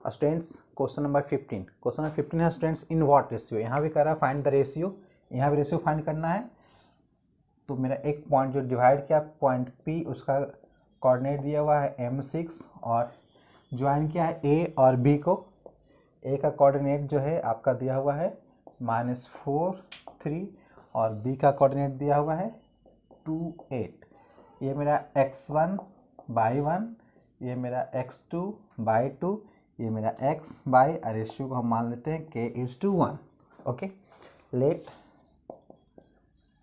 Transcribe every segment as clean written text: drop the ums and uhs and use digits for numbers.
Students question number 15 है students, in what ratio. यहाँ भी कह रहा है फाइंड द रेशियो, यहाँ भी रेशियो फाइंड करना है। तो मेरा एक पॉइंट जो डिवाइड किया पॉइंट P, उसका कोऑर्डिनेट दिया हुआ है M6 और ज्वाइन किया है A और B को। A का कोऑर्डिनेट जो है आपका दिया हुआ है -4 3 और B का कोऑर्डिनेट दिया हुआ है 2 8। ये मेरा x1/1, ये मेरा x2/2, ये मेरा x बाई रेशियो को हम मान लेते हैं k:1। Okay, let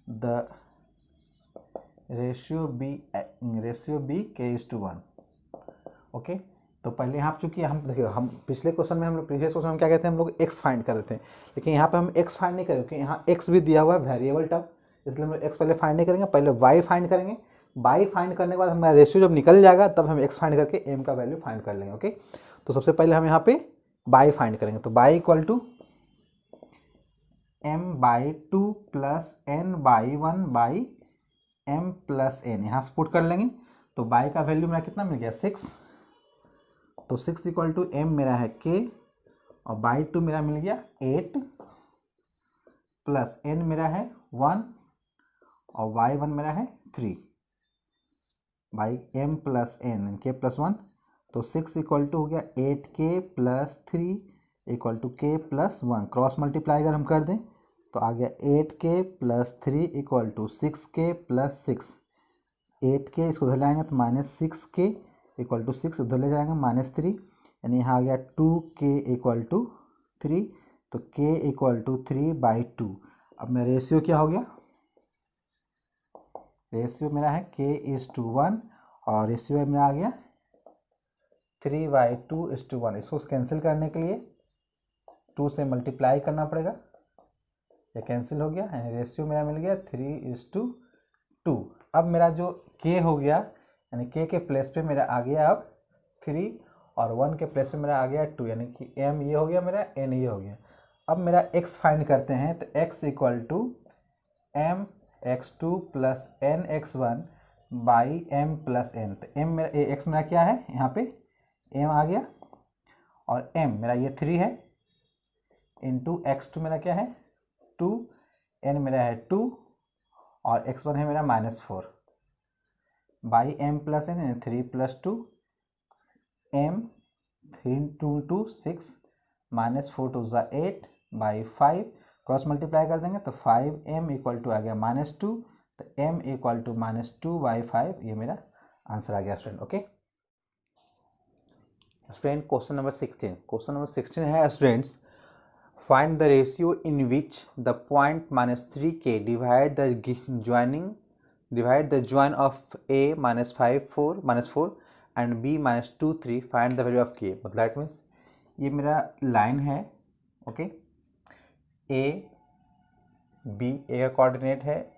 the ratio be k:1। Okay, तो पहले यहाँ चूँकि हम देखिए, हम पिछले क्वेश्चन में प्रीवियस क्वेश्चन में क्या कहते हैं, हम लोग x फाइंड कर रहे थे, लेकिन यहाँ पे हम x फाइंड नहीं करेंगे क्योंकि यहाँ x भी दिया हुआ है वेरिएबल टर्म, इसलिए हम लोग x पहले फाइंड नहीं करेंगे, पहले y फाइंड करेंगे। y फाइंड करने के बाद हमारा रेशियो जब निकल जाएगा तब हम x फाइंड करके m का वैल्यू फाइंड कर लेंगे। ओके, तो सबसे पहले हम यहाँ पे y फाइंड करेंगे, तो y = m/2 + n/1/m + n, यहाँ से पुट कर लेंगे। तो y का वैल्यू मेरा कितना मिल गया 6, तो 6 = m मेरा है k और /2 मेरा मिल गया 8 प्लस n मेरा है 1 और y1 मेरा है 3 बाई m + n k + 1। तो 6 = हो गया 8k + 3 = k + 1। क्रॉस मल्टीप्लाई अगर हम कर दें तो आ गया 8k + 3 = 6k + 6। 8k इसको उधर लाएंगे तो -6k = 6, उधर ले जाएंगे -3, यानी यहाँ आ गया 2k = 3, तो k = 3/2। अब मेरा रेशियो क्या हो गया, रेशियो मेरा है k:1 और रेशियो मेरा आ गया 3/2:1। इसको कैंसिल करने के लिए 2 से मल्टीप्लाई करना पड़ेगा, ये कैंसिल हो गया, यानी रेशियो मेरा मिल गया 3:2। अब मेरा जो k हो गया, यानी k के प्लेस पे मेरा आ गया अब 3 और 1 के प्लेस पे मेरा आ गया 2, यानी कि m ये हो गया मेरा, n ये हो गया। अब मेरा x फाइंड करते हैं, तो x = mx2 + nx1/m + n। तो m मेरा x मेरा क्या है, यहाँ पे m आ गया और m मेरा ये 3 है इंटू x2 मेरा क्या है 2, n मेरा है 2 और x1 है मेरा -4 by m + n, 3 + 2 m 3 2 2 6 -4 2 8 by 5, cross multiply कर देंगे तो 5m = आ गया -2, तो m = -2/5, ये मेरा आंसर आ गया student. Okay student, question number 16 है students, find the ratio in which the point -3k divide the join of a -4 and b -2 3, find the value of k। मतलब दैट मीन्स ये मेरा line है। Okay, ए का coordinate है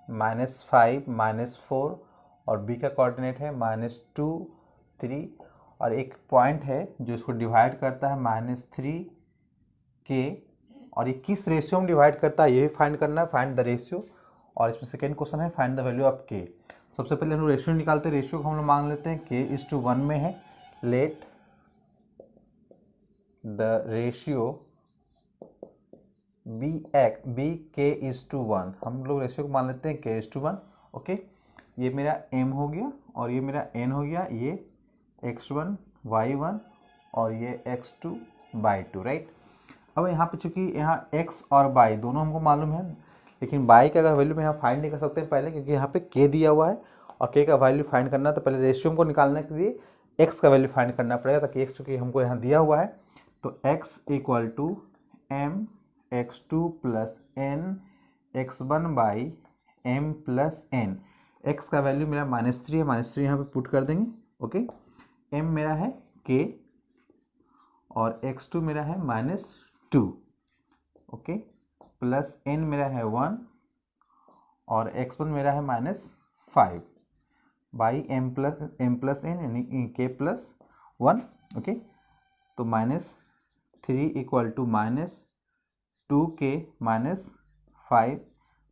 -5 -4 और b का coordinate है -2 3, और एक पॉइंट है जो इसको डिवाइड करता है -3k, और ये किस रेशियो में डिवाइड करता है ये भी फाइंड करना है, फाइंड द रेशियो। और इसमें सेकेंड क्वेश्चन है find the value of k। सबसे पहले हम लोग रेशियो निकालते हैं, रेशियो को हम लोग मान लेते हैं k:1 में है। Late the ratio be k:1, हम लोग रेशियो को मान लेते हैं k:1। ओके, ये मेरा m हो गया और ये मेरा n हो गया, ये x1 y1 और ये x2/2, राइट। अब यहाँ पे चूंकि यहाँ x और y दोनों हमको मालूम है, लेकिन y का अगर वैल्यू में यहाँ फाइंड नहीं कर सकते पहले, क्योंकि यहाँ पे k दिया हुआ है और k का वैल्यू फाइंड करना है, तो पहले रेशियो को निकालने के लिए x का वैल्यू फाइंड करना पड़ेगा, ताकि x चूँकि हमको यहाँ दिया हुआ है, तो x = mx2 + nx1/m + n। x का वैल्यू मेरा -3 है, -3 यहाँ पे पुट कर देंगे। ओके, m मेरा है k और x2 मेरा है -2, ओके, प्लस n मेरा है 1 और x1 मेरा है -5 बाई m + n यानी k + 1। ओके, तो -3 = -2k -5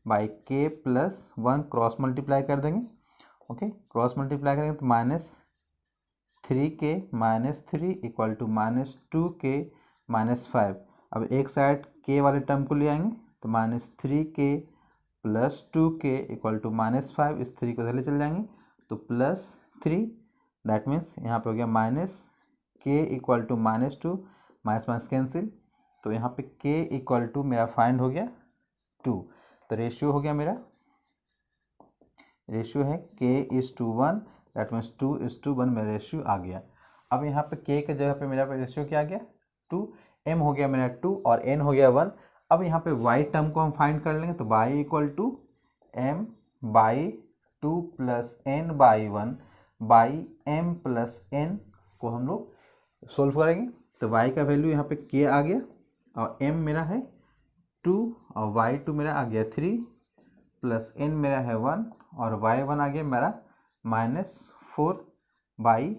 by k + 1, cross multiply कर देंगे। ओके, क्रॉस मल्टीप्लाई करेंगे तो 3k minus 3 equal to minus 2k minus 5। अब एक साइड k वाले टर्म को ले आएंगे तो minus 3k plus 2k equal to minus 5, इस 3 को पहले चले जाएंगे तो प्लस 3, दैट मीन्स यहाँ पे हो गया minus k equal to minus 2, minus minus cancel, तो यहाँ पे k इक्वल टू मेरा फाइंड हो गया 2। तो रेशियो हो गया मेरा, रेशियो है k is to 1, that means 2 is to 1 मेरा रेशियो आ गया। अब यहाँ पे k के जगह पे मेरा रेशियो क्या आ गया 2, m हो गया मेरा 2 और n हो गया 1। अब यहाँ पे y टर्म को हम फाइंड कर लेंगे तो y equal to m by 2 plus n by 1 by m plus n को हम लोग सोल्व करेंगे। तो y का वैल्यू यहाँ पे k आ गया और m मेरा है 2 और y2 मेरा आ गया 3 प्लस n मेरा है 1 और y1 आ गया मेरा -4 बाई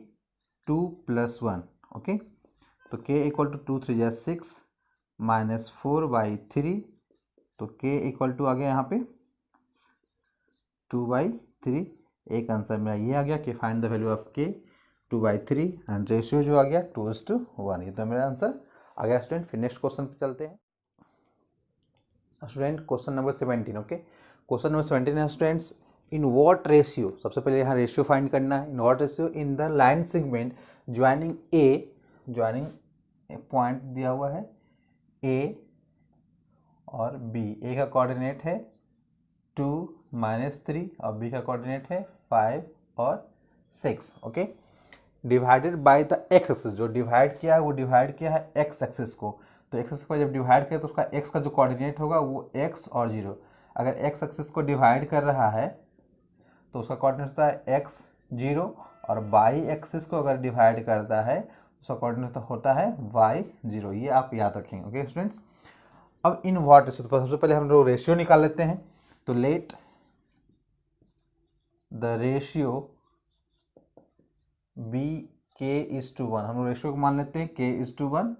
2 प्लस 1। ओके, तो k इक्वल टू 2 3 जा 6 -4 बाई 3, तो k इक्वल टू आ गया यहाँ पे 2/3। एक आंसर मेरा ये आ गया कि find the value of k 2/3 and ratio जो आ गया 2:1। ये तो मेरा आंसर आ गया स्टूडेंट। फिर नेक्स्ट क्वेश्चन पे चलते हैं student, question number 17। Okay, question number 17 है स्टूडेंट्स, इन व्हाट रेशियो, सबसे पहले यहाँ रेशियो फाइंड करना है। In what ratio in the line segment joining A, joining point दिया हुआ है ए और बी, ए का कोऑर्डिनेट है 2 -3 और बी का कोऑर्डिनेट है 5 और 6। Okay, divided by the x axis, जो डिवाइड किया है वो डिवाइड किया है एक्स एक्सिस को। तो एक्स एक्सिस को जब डिवाइड किया तो उसका एक्स का जो कोऑर्डिनेट होगा वो एक्स और 0। अगर एक्स एक्सिस को डिवाइड कर रहा है तो उसका कोऑर्डिनेट होता है एक्स 0, और वाई एक्सिस को अगर डिवाइड करता है तो उसका कोऑर्डिनेट होता है वाई 0। ये आप याद रखेंगे। ओके स्टूडेंट्स, अब इन व्हाट रेशियो, तो सबसे पहले हम लोग रेशियो निकाल लेते हैं। तो let the ratio be k is to 1, हम लोग रेशियो को मान लेते हैं k इज टू 1।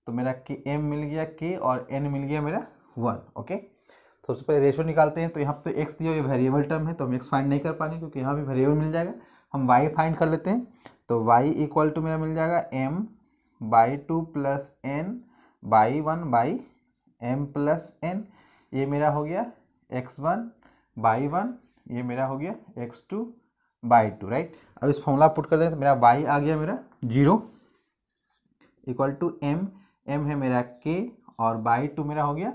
तो मेरा k m मिल गया k और n मिल गया मेरा 1। ओके, तो सबसे पहले रेशियो निकालते हैं। तो यहाँ पे x दिया, ये वेरिएबल टर्म है तो हम x फाइंड नहीं कर पाएंगे क्योंकि यहाँ भी वेरिएबल मिल जाएगा। हम y फाइंड कर लेते हैं। तो y इक्वल टू मेरा मिल जाएगा m by 2 plus n by 1 by m plus n, ये मेरा हो गया x1 बाई 1, ये मेरा हो गया x2 बाई 2, राइट। अब इस फॉर्मूला पुट कर दें तो मेरा y आ गया मेरा 0 इक्वल टू m है मेरा k और बाई 2 मेरा हो गया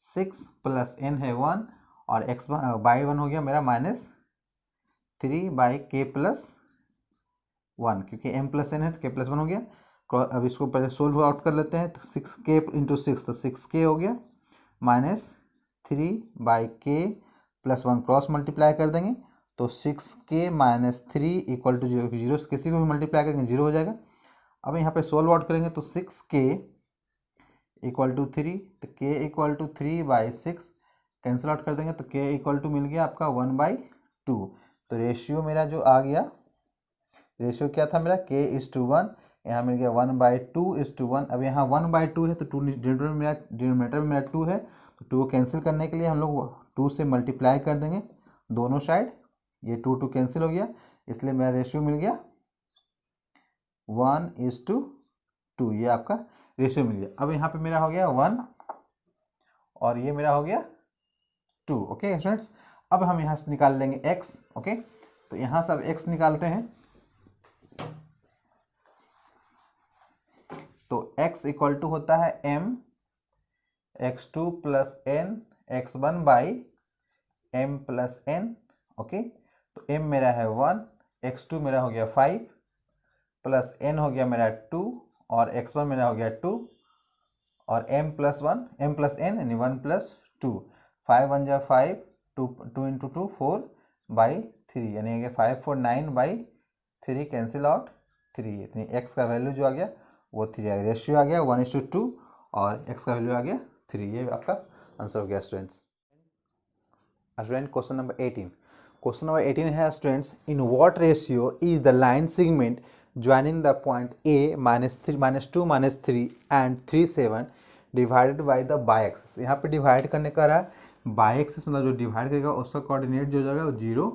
6 प्लस n है 1 और x1 बाई 1 हो गया मेरा -3 बाई k प्लस 1, क्योंकि m प्लस n है तो k प्लस 1 हो गया। अब इसको पहले सोल्व आउट कर लेते हैं। तो 6k इंटू 6 तो 6k हो गया -3 by k plus 1, cross multiply कर देंगे तो 6k -3 इक्वल टू 0, 0 से किसी को भी मल्टीप्लाई करेंगे 0 हो जाएगा। अब यहाँ पे सोल्व आउट करेंगे तो 6k इक्वल टू 3, तो k equal to 3/6 cancel out कर देंगे तो k इक्वल टू मिल गया आपका 1/2। तो रेशियो मेरा जो आ गया, रेशियो क्या था मेरा k इज टू 1, यहाँ मिल गया 1/2 इज टू 1। अब यहाँ 1/2 है तो 2 डिनोमिनेटर में मेरा 2 है तो 2 को कैंसिल करने के लिए हम लोग 2 से मल्टीप्लाई कर देंगे दोनों साइड। ये 2 कैंसिल हो गया, इसलिए मेरा रेशियो मिल गया 1:2, ये आपका रेशियो मिल गया। अब यहाँ पे मेरा हो गया 1 और ये मेरा हो गया 2। ओके स्टूडेंट्स, अब हम यहाँ से निकाल लेंगे x। ओके, तो यहाँ से अब x निकालते हैं। तो x इक्वल टू होता है m x2 plus n x1 by m plus n। Okay, तो m मेरा है 1, x2 मेरा हो गया 5 प्लस n हो गया मेरा 2 और x1 मेरा हो गया 2 और m प्लस n यानी 1 प्लस 2, 5 1 जा 5, 2 इंटू 2 4/3 यानी 5 4 9/3 कैंसिल आउट 3, इतनी x का वैल्यू जो आ गया वो 3 आ गया। रेशियो आ गया 1:2 और x का वैल्यू आ गया 3। ये आपका आंसर हो गया students. Student question number 18, question number 18 है students, in what ratio is the line segment joining the point a -3 -2 -3 and 3 7 divided by the by axis. यहाँ पे डिवाइड करने का रहा बाई एक्सिस, मतलब जो डिवाइड करेगा उसका कोऑर्डिनेट जो जाएगा वो 0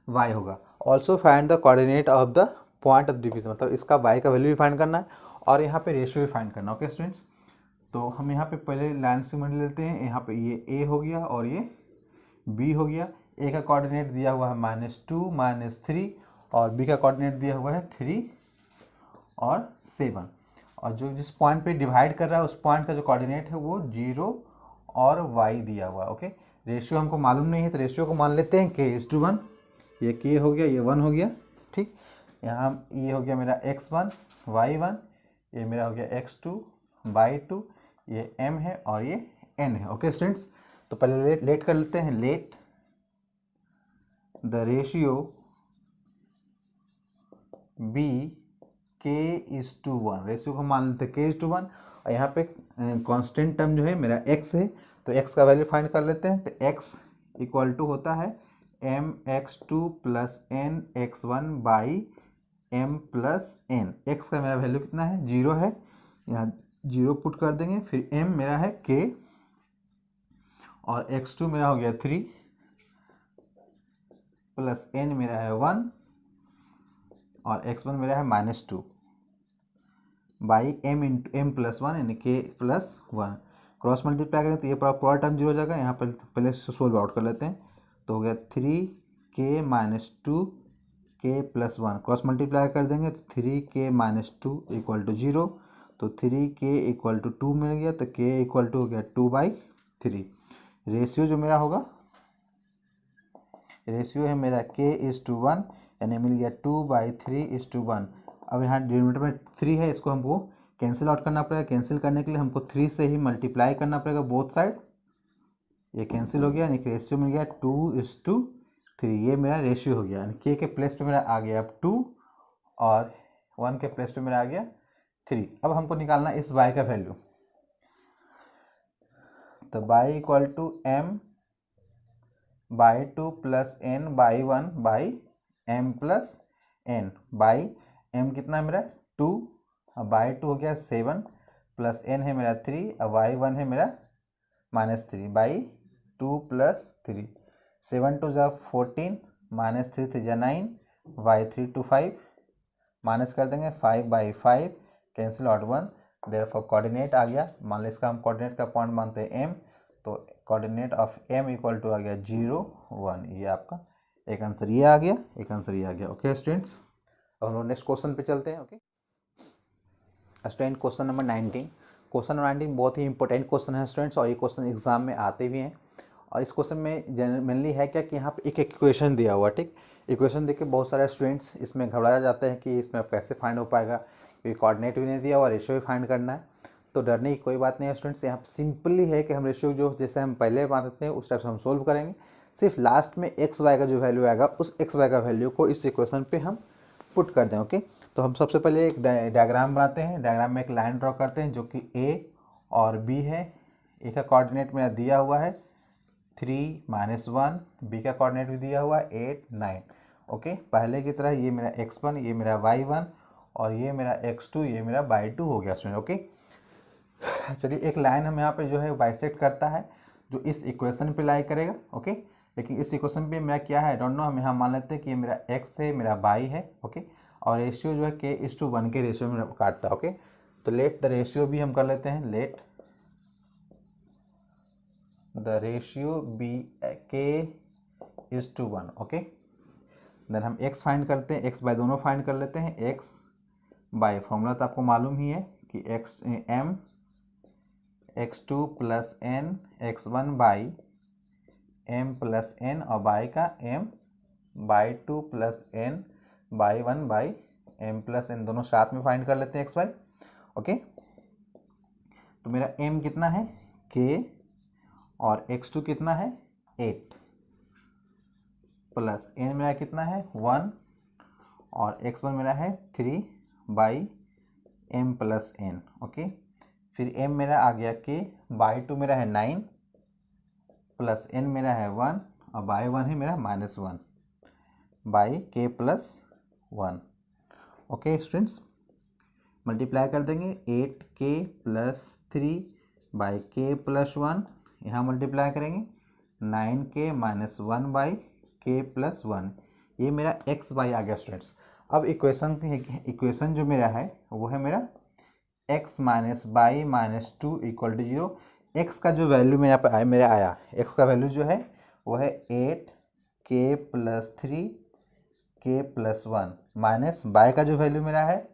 y होगा। Also find the coordinate of the point of division, मतलब इसका y का वैल्यू भी फाइंड करना है और यहाँ पे रेशियो भी फाइंड करना है। ओके स्टूडेंट्स, तो हम यहाँ पे पहले लाइन सिमेट्री लेते हैं। यहाँ पे ये a हो गया और ये b हो गया। a का कोऑर्डिनेट दिया हुआ है -2 -3 और b का कोऑर्डिनेट दिया हुआ है 3 और 7, और जो जिस पॉइंट पे डिवाइड कर रहा है उस पॉइंट का जो कोऑर्डिनेट है वो 0 और y दिया हुआ है। ओके, रेशियो हमको मालूम नहीं है तो रेशियो को मान लेते हैं k:1। ये k हो गया, ये 1 हो गया। ठीक, यहाँ ये हो गया मेरा x1 y1, ये मेरा हो गया x2 y2, ये m है और ये n है। ओके स्टूडेंट्स, तो पहले लेट कर लेते हैं। Let the ratio be k:1, ratio को मान लेते हैं k:1, और यहाँ पे कांस्टेंट टर्म जो है मेरा x है, तो x का वैल्यू फाइंड कर लेते हैं। तो x इक्वल टू होता है mx2 plus nx1 by m plus n। x का मेरा वैल्यू कितना है, 0 है, यहाँ 0 पुट कर देंगे। फिर m मेरा है k और x2 मेरा हो गया 3 प्लस n मेरा है 1 और x1 मेरा है -2 बाई m प्लस 1 यानी k प्लस 1। क्रॉस मल्टीप्लाई करें तो ये पूरा टर्म 0 हो जाएगा। यहाँ पर पहले सोल्व आउट कर लेते हैं, तो हो गया 3k -2 k plus 1। Cross multiply कर देंगे तो 3k -2 इक्वल टू 0, तो 3k इक्वल टू 2 मिल गया, तो k इक्वल टू हो गया 2/3। रेशियो जो मेरा होगा, रेशियो है मेरा k:1 यानी मिल गया 2/3:1। अब यहाँ डिनोमिनेटर में 3 है, इसको हमको कैंसिल आउट करना पड़ेगा। कैंसिल करने के लिए हमको 3 से ही मल्टीप्लाई करना पड़ेगा बोथ साइड। ये कैंसिल हो गया यानी कि रेशियो मिल गया 2:3। ये मेरा रेशियो हो गया, यानी k के प्लेस पे मेरा आ गया अब 2 और 1 के प्लेस पे मेरा आ गया 3। अब हमको निकालना इस y का वैल्यू, तो y equal to m/2 plus n/1/m plus n by m कितना है मेरा 2, अब बाई 2 हो गया 7 प्लस n है मेरा 3, अब y1 है मेरा -3 बाई 2 प्लस 3। 7 2 जा 14 -3 3 जा 9 y3 2 5 माइनस कर देंगे 5/5 कैंसिल आउट 1। देयरफॉर कोऑर्डिनेट आ गया, मान लो इसका हम कोऑर्डिनेट का पॉइंट मानते हैं m, तो coordinate of m equal to आ गया 0 1। ये आपका एक आंसर ये आ गया, एक आंसर ये आ गया। ओके स्टूडेंट्स, अब हम लोग नेक्स्ट क्वेश्चन पे चलते हैं। Okay student, question number 19। Question number 19 बहुत ही इंपॉर्टेंट क्वेश्चन है स्टूडेंट्स, और ये क्वेश्चन एग्जाम में आते भी हैं। और इस क्वेश्चन में जनरली है क्या कि यहाँ पे एक इक्वेशन दिया हुआ, ठीक, इक्वेशन देख के बहुत सारे स्टूडेंट्स इसमें घबरा जाते हैं कि इसमें कैसे फाइंड हो पाएगा, क्योंकि कोऑर्डिनेट भी नहीं दिया हुआ, रेशियो भी फाइंड करना है। तो डरने की कोई बात नहीं है स्टूडेंट्स, यहाँ सिंपली है कि हम रेशियो जो जैसे हम पहले मानते हैं उस टाइप से हम सोल्व करेंगे। सिर्फ लास्ट में एक्स वाई का जो वैल्यू आएगा उस एक्स वाई का वैल्यू को इस इक्वेशन पे हम पुट कर दें। ओके, तो हम सबसे पहले एक डायग्राम बनाते हैं। डायग्राम में एक लाइन ड्रॉ करते हैं जो कि ए और बी है। ए का कोऑर्डिनेट मेरा दिया हुआ है 3 -1, बी का कोऑर्डिनेट भी दिया हुआ है 8 9। ओके, पहले की तरह ये मेरा x1, ये मेरा y1 और ये मेरा x2, ये मेरा y2 हो गया स्टूडेंट। ओके, चलिए एक लाइन हम यहाँ पे जो है बाइसेक्ट करता है जो इस इक्वेशन पे लाई करेगा। ओके, लेकिन इस इक्वेशन पे मेरा क्या है डोंट नो, हम यहाँ मान लेते हैं कि ये मेरा x है, मेरा y है। ओके, और रेशियो जो है k:1 के रेशियो में काटता है। ओके, तो लेट द रेशियो भी हम कर लेते हैं, let the ratio be k:1। Okay, then हम x फाइंड करते हैं, x बाय दोनों फाइंड कर लेते हैं। x बाय फॉर्मूला तो आपको मालूम ही है कि m x2 plus n x1 by m plus n और बाई का m/2 plus n by 1 by m plus n, दोनों साथ में फाइंड कर लेते हैं x y। ओके, तो मेरा m कितना है k और x2 कितना है 8 प्लस n मेरा कितना है 1 और x1 मेरा है 3 by m plus n। Okay, फिर m मेरा आ गया k बाई 2 मेरा है 9 प्लस n मेरा है 1 और बाई 1 है मेरा -1 by k plus 1। Okay students, multiply कर देंगे 8k plus 3 by k plus 1, यहाँ मल्टीप्लाई करेंगे 9k -1 बाई k प्लस 1। ये मेरा x y आ गया स्टूडेंट्स। अब इक्वेशन जो मेरा है वो है मेरा x minus by minus two equal to 0। X का जो वैल्यू मेरे यहाँ पे मेरा आया, एक्स का वैल्यू जो है वो है 8k plus 3k+1 minus y का जो वैल्यू मेरा है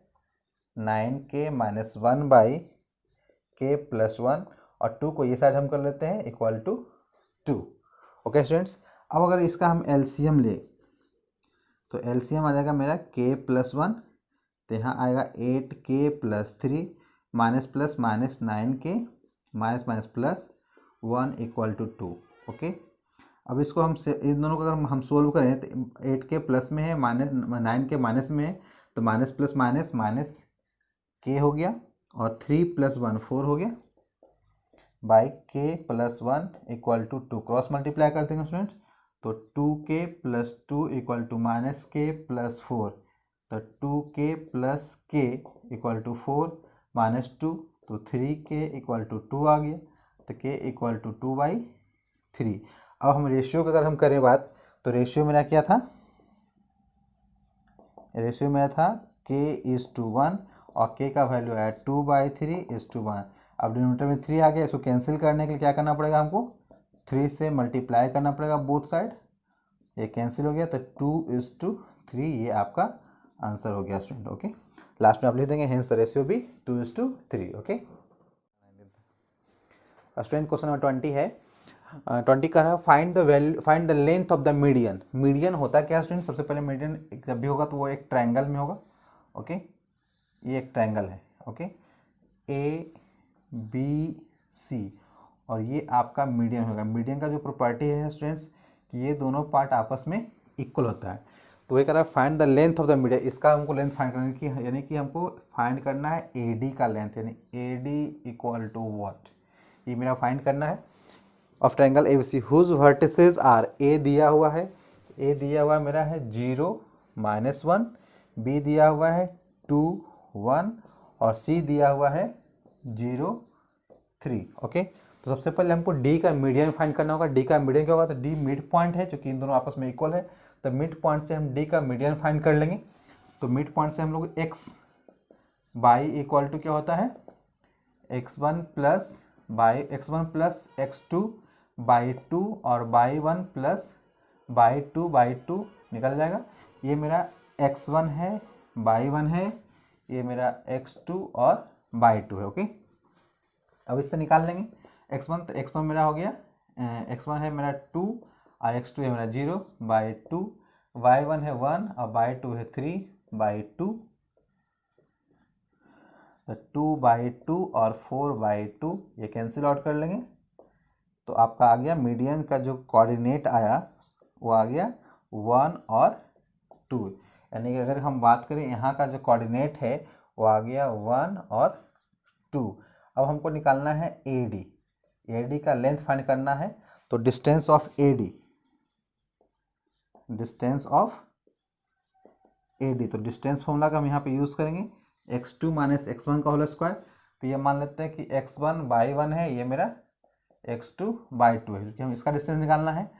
9k माइनस 1/k+1 और 2 को ये साइड हम कर लेते हैं इक्वल टू 2। ओके स्टूडेंट्स, अब अगर इसका हम एलसीएम ले तो एलसीएम आ जाएगा मेरा k+1, तो यहाँ आएगा 8k plus 3 minus plus minus 9k minus minus plus 1 equal to 2। Okay, अब इसको हम इन दोनों को अगर हम सोल्व करें तो 8k प्लस में है, माइनस 9k माइनस में है, तो minus plus minus minus k हो गया और 3 + 1 4 हो गया by k+1 equal to 2। Cross multiply करते हैं स्टूडेंट्स, तो 2k plus 2 equal to minus k plus 4, तो 2k plus k equal to 4 minus 2, तो 3k इक्वल टू 2 आ गया, तो k इक्वल टू 2/3। अब हम रेशियो की अगर हम करें बात, तो रेशियो मेरा क्या था, रेशियो मेरा था k:1 और k का वैल्यू आया 2/3:1। अब डिनोमिनेटर में 3 आ गया, इसको कैंसिल करने के लिए क्या करना पड़ेगा हमको, 3 से मल्टीप्लाई करना पड़ेगा बोथ साइड, ये कैंसिल हो गया, तो 2:3 ये आपका आंसर हो गया स्टूडेंट। ओके, लास्ट में आप लिख देंगे हेंस द रेशियो भी 2:3। ओके स्टूडेंट, क्वेश्चन नंबर 20 है, 20 का है find the length of the median. Median होता है क्या स्टूडेंट, सबसे पहले मीडियन जब भी होगा तो वो एक ट्रायंगल में होगा। ओके, ये एक ट्रायंगल है। ओके, ABC और ये आपका मीडियन होगा। मीडियन का जो प्रॉपर्टी है स्टूडेंट्स कि ये दोनों पार्ट आपस में इक्वल होता है। तो ये कह रहा है find the length of the median, इसका हमको लेंथ फाइंड करने की, यानी कि हमको फाइंड करना है AD का लेंथ, यानी AD इक्वल टू व्हाट, ये मेरा फाइंड करना है of triangle ABC whose vertices are. A दिया हुआ है, A दिया हुआ मेरा है 0 -1, B दिया हुआ है 2 1 और C दिया हुआ है 0 3। ओके, तो सबसे पहले हमको D का मीडियन फाइंड करना होगा। D का मीडियन क्या होगा, तो D मिड पॉइंट है, क्योंकि इन दोनों आपस में इक्वल है, तो मिड पॉइंट से हम D का मीडियन फाइंड कर लेंगे। तो मिड पॉइंट से हम लोग x बाई इक्वल टू क्या होता है, x1 प्लस x2/2 और y1 प्लस y2/2 निकल जाएगा। ये मेरा x1 है, y1 है, ये मेरा x2 और y2 है। ओके, अब इससे निकाल लेंगे x1, तो x1 मेरा हो गया, x1 है मेरा 2 और x2 है मेरा 0/2, y1 है 1 और y2 है 3/2, तो 2/2 और 4/2 ये कैंसिल आउट कर लेंगे, तो आपका आ गया मीडियन का जो कोऑर्डिनेट आया वो आ गया 1 और 2। यानी कि अगर हम बात करें यहाँ का जो कोऑर्डिनेट है वो आ गया 1 और 2। अब हमको निकालना है AD का लेंथ फाइंड करना है, तो डिस्टेंस ऑफ AD, तो डिस्टेंस फॉर्मूला का हम यहाँ पे यूज़ करेंगे x2 - x1 का होल स्क्वायर। तो ये मान लेते हैं कि x1/1 है, ये मेरा x2/2 है, क्योंकि हम इसका डिस्टेंस निकालना है।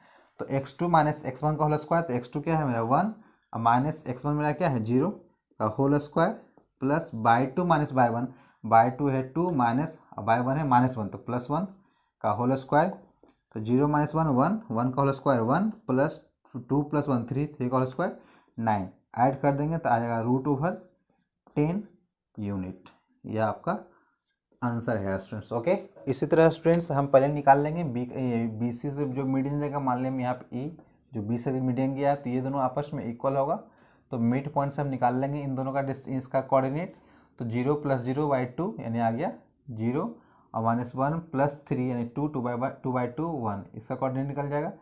तो x2 - x1 का होल स्क्वायर, तो x2 क्या है मेरा 1 और माइनस x1 मेरा क्या है 0 का whole square plus by2 - by1, by2 है 2 माइनस by1 है -1, तो +1 का होल स्क्वायर, तो 0 - 1 1 का होल स्क्वायर 1 प्लस 2 + 1 3 का होल स्क्वायर 9, ऐड कर देंगे तो आ जाएगा √10 यूनिट। यह आपका आंसर है स्टूडेंट्स। ओके, इसी तरह स्टूडेंट्स हम पहले निकाल लेंगे BC से जो मीडियन जाएगा, मान लें यहाँ पे E जो B से मीडियन गया है, तो ये दोनों आपस में इक्वल होगा, तो मिड पॉइंट से हम निकाल लेंगे इन दोनों का इसका कोऑर्डिनेट। तो 0 + 0/2 यानी आ गया 0 और -1 + 3 यानी 2/2 1, इसका कोऑर्डिनेट निकल जाएगा।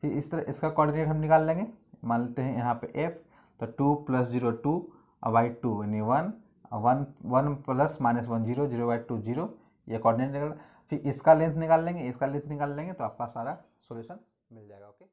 फिर इस तरह इसका कोऑर्डिनेट हम निकाल लेंगे, मान लेते हैं यहाँ पे F, तो 2 + 0 2 और y2 यानी 1 1 प्लस -1 0 0/2 0, ये कोऑर्डिनेट निकल। फिर इसका लेंथ निकाल लेंगे, तो आपका सारा सॉल्यूशन मिल जाएगा। ओके।